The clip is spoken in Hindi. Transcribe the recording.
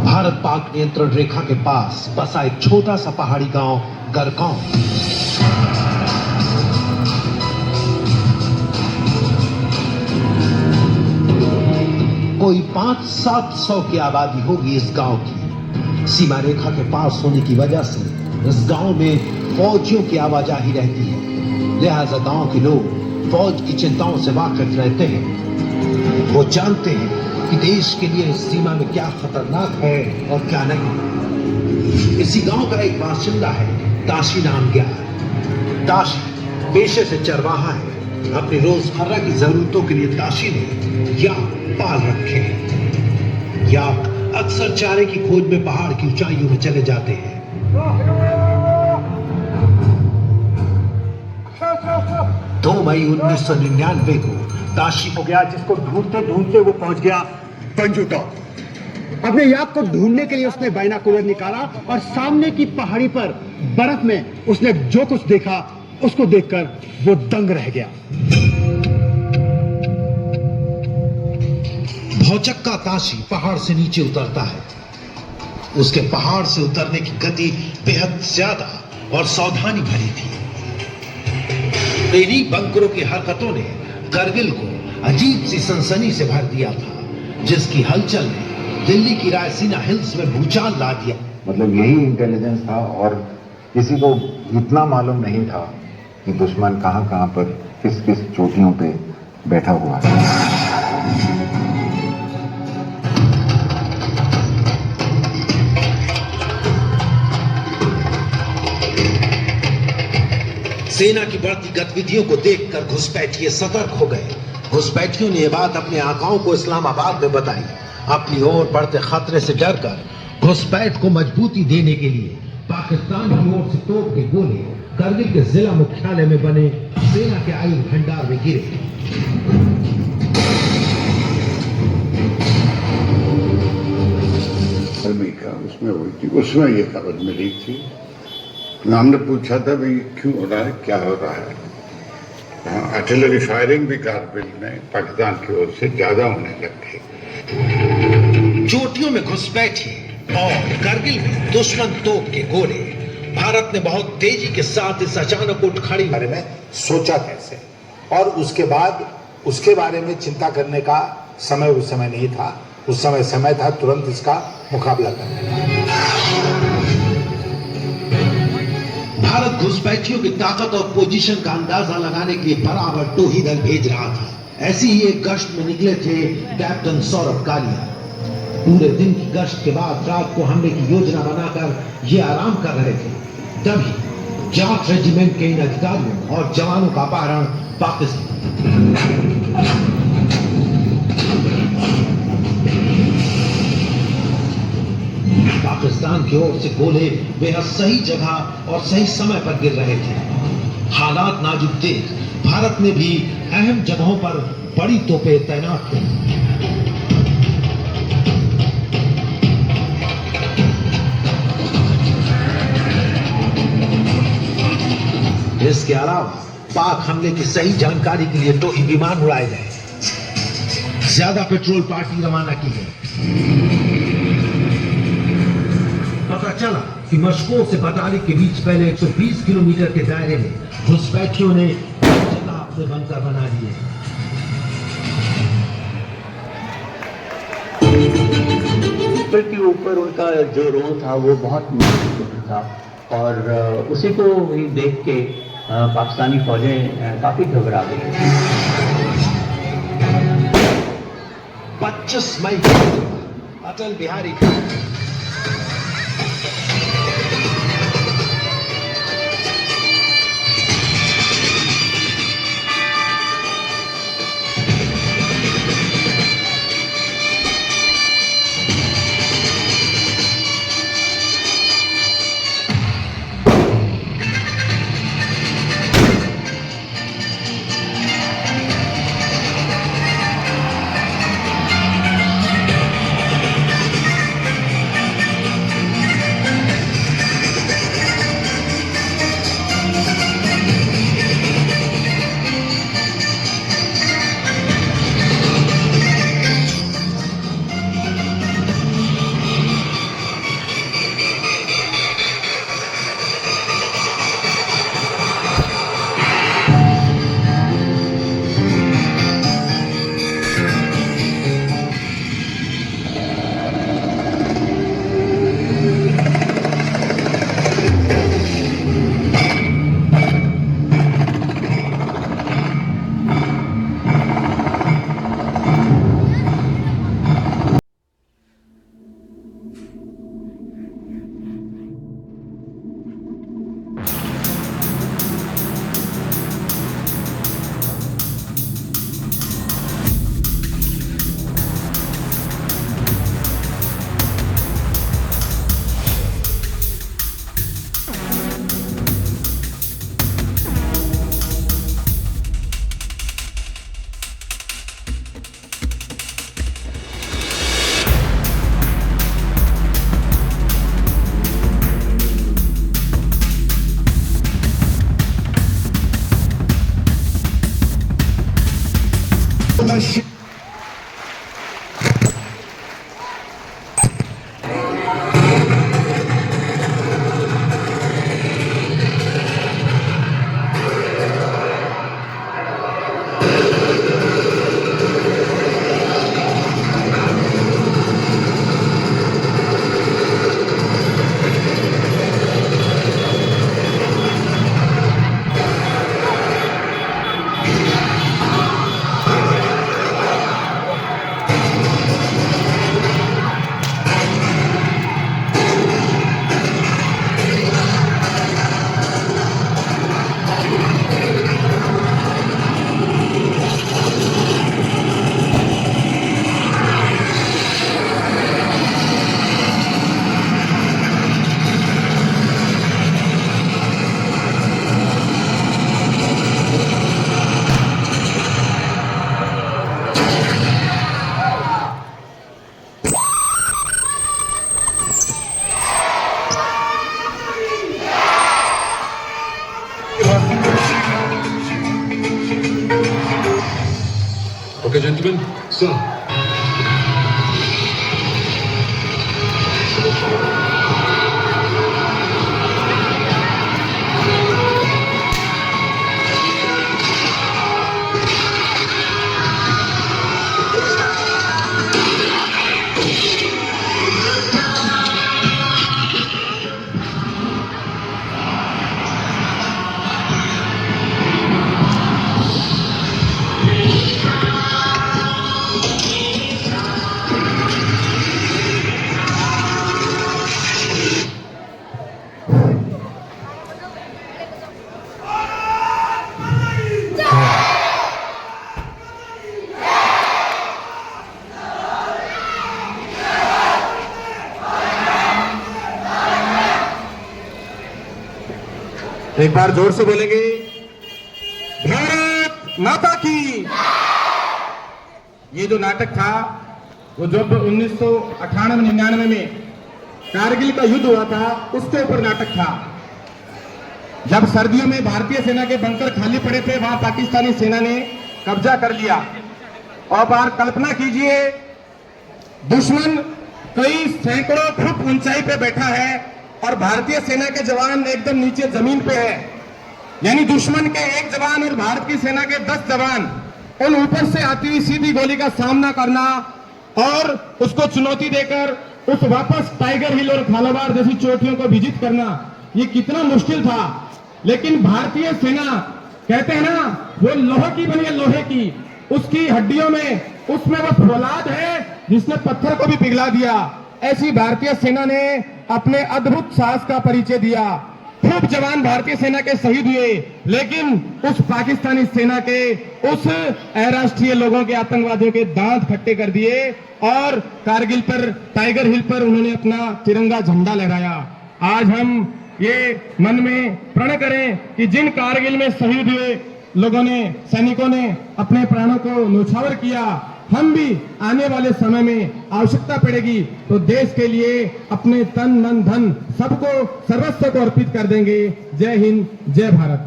भारत पाक नियंत्रण रेखा के पास बसा एक छोटा सा पहाड़ी गांव गरगांव। कोई 500-700 की आबादी होगी इस गांव की। सीमा रेखा के पास होने की वजह से इस गांव में फौजियों की आवाजाही रहती है, लिहाजा गांव के लोग फौज की चिंताओं से वाकिफ रहते हैं। वो जानते हैं कि देश के लिए इस सीमा में क्या खतरनाक है और क्या नहीं। इसी गांव का एक बाशिंदा है ताशी नाम ग्यार। ताशी पेशे से चरवाहा है। अपनी रोजमर्रा की जरूरतों के लिए ताशी ने याक पाल रखे हैं। याक अक्सर चारे की खोज में पहाड़ की ऊंचाइयों में चले जाते हैं। 2 मई 1999 को ताशी हो गया, जिसको ढूंढते ढूंढते वो पहुंच गया पंजू टॉप। अपने याक को ढूंढने के लिए उसने बाइनोकुलर निकाला और सामने की पहाड़ी पर बर्फ में उसने जो कुछ देखा उसको देखकर वो दंग रह गया। भौचक्का ताशी पहाड़ से नीचे उतरता है। उसके पहाड़ से उतरने की गति बेहद ज्यादा और सावधानी भरी थी। इन्हीं बंकरों की हरकतों ने करगिल को अजीब सी सनसनी से भर दिया था, जिसकी हलचल ने दिल्ली की रायसीना हिल्स में भूचाल ला दिया। मतलब यही इंटेलिजेंस था और किसी को इतना मालूम नहीं था कि दुश्मन कहां पर किस किस चोटियों पे बैठा हुआ है। सेना की बढ़ती गतिविधियों को देखकर घुसपैठिए सतर्क हो गए। घुसपैठियों ने यह बात अपने आकाओं को इस्लामाबाद में बताई। अपनी ओर बढ़ते खतरे से डरकर घुसपैठ को मजबूती देने के लिए पाकिस्तान की ओर से तोप के गोले करगिल के जिला मुख्यालय में बने सेना के आयुध भंडार में गिरे। उसमें हुई थी, उसमें ये खबर मिली थी। हमने पूछा था भाई क्यों हो रहा है, क्या हो रहा है। आर्टिलरी फायरिंग भी कारगिल में पाकिस्तान की ओर से ज्यादा होने लग गई। चोटियों में घुसपैठे और करगिल में दुश्मन तोप के गोले। भारत ने बहुत तेजी के साथ इस अचानक उठ खड़ी बारे में सोचा कैसे, और उसके बाद उसके बारे में चिंता करने का समय उस समय नहीं था। उस समय था तुरंत इसका मुकाबला करने का। भारत घुसपैठियों की ताकत और पोजीशन का अंदाजा लगाने के लिए बराबर टोही दल भेज रहा था। ऐसी ही एक गश्त में निकले थे कैप्टन सौरभ कालिया। पूरे दिन की गश्त के बाद रात को हमले की योजना बनाकर ये आराम कर रहे थे। तभी जाट रेजिमेंट के इन अधिकारियों और जवानों का अपहरण पाकिस्तान की ओर से गोले बेहद सही जगह और सही समय पर गिर रहे थे। हालात नाजुक देख भारत ने भी अहम जगहों पर बड़ी तोपें तैनात की। इसके अलावा पाक हमले की सही जानकारी के लिए टोही विमान उड़ाए गए। ज्यादा पेट्रोल पार्टी रवाना की गई। पता चला कि मशकों से बटाली के बीच पहले 120 किलोमीटर के दायरे में घुसपैठियों ने जगह अपने बंकर बना लिए। के ऊपर उनका जो रोल था वो बहुत महत्वपूर्ण था और उसी को ही देख के पाकिस्तानी फौजें काफी घबरा गई। 25 मई Atal Bihari Okay, gentlemen. Sir. एक बार जोर से बोलेंगे, भारत माता की। ये जो नाटक था वो जब 1998-99 में कारगिल का युद्ध हुआ था उसके ऊपर नाटक था। जब सर्दियों में भारतीय सेना के बंकर खाली पड़े थे, वहां पाकिस्तानी सेना ने कब्जा कर लिया। और बार कल्पना कीजिए, दुश्मन कई सैकड़ों फुट ऊंचाई पे बैठा है और भारतीय सेना के जवान एकदम नीचे जमीन पे है। यानी दुश्मन के एक जवान और भारत की सेना के 10 जवान उन ऊपर से आती हुई सीधी गोली का सामना करना और उसको चुनौती देकर उस वापस टाइगर हिल और खालाबार जैसी चोटियों को विजित करना, ये कितना मुश्किल था। लेकिन भारतीय सेना, कहते हैं ना, वो लोहे की बनी है, लोहे की, उसकी हड्डियों में, उसमें वो फौलाद है जिसने पत्थर को भी पिघला दिया। ऐसी भारतीय सेना ने अपने अद्भुत साहस का परिचय दिया। खूब जवान भारतीय सेना के शहीद हुए, लेकिन उस पाकिस्तानी सेना के, उस अराष्ट्रीय लोगों के, आतंकवादियों के दांत खट्टे कर दिए और कारगिल पर, टाइगर हिल पर उन्होंने अपना तिरंगा झंडा लहराया। आज हम ये मन में प्रण करें कि जिन कारगिल में शहीद हुए लोगों ने, सैनिकों ने अपने प्राणों को न्यौछावर किया, हम भी आने वाले समय में आवश्यकता पड़ेगी तो देश के लिए अपने तन मन धन सबको, सर्वस्व को अर्पित कर देंगे। जय हिंद, जय भारत।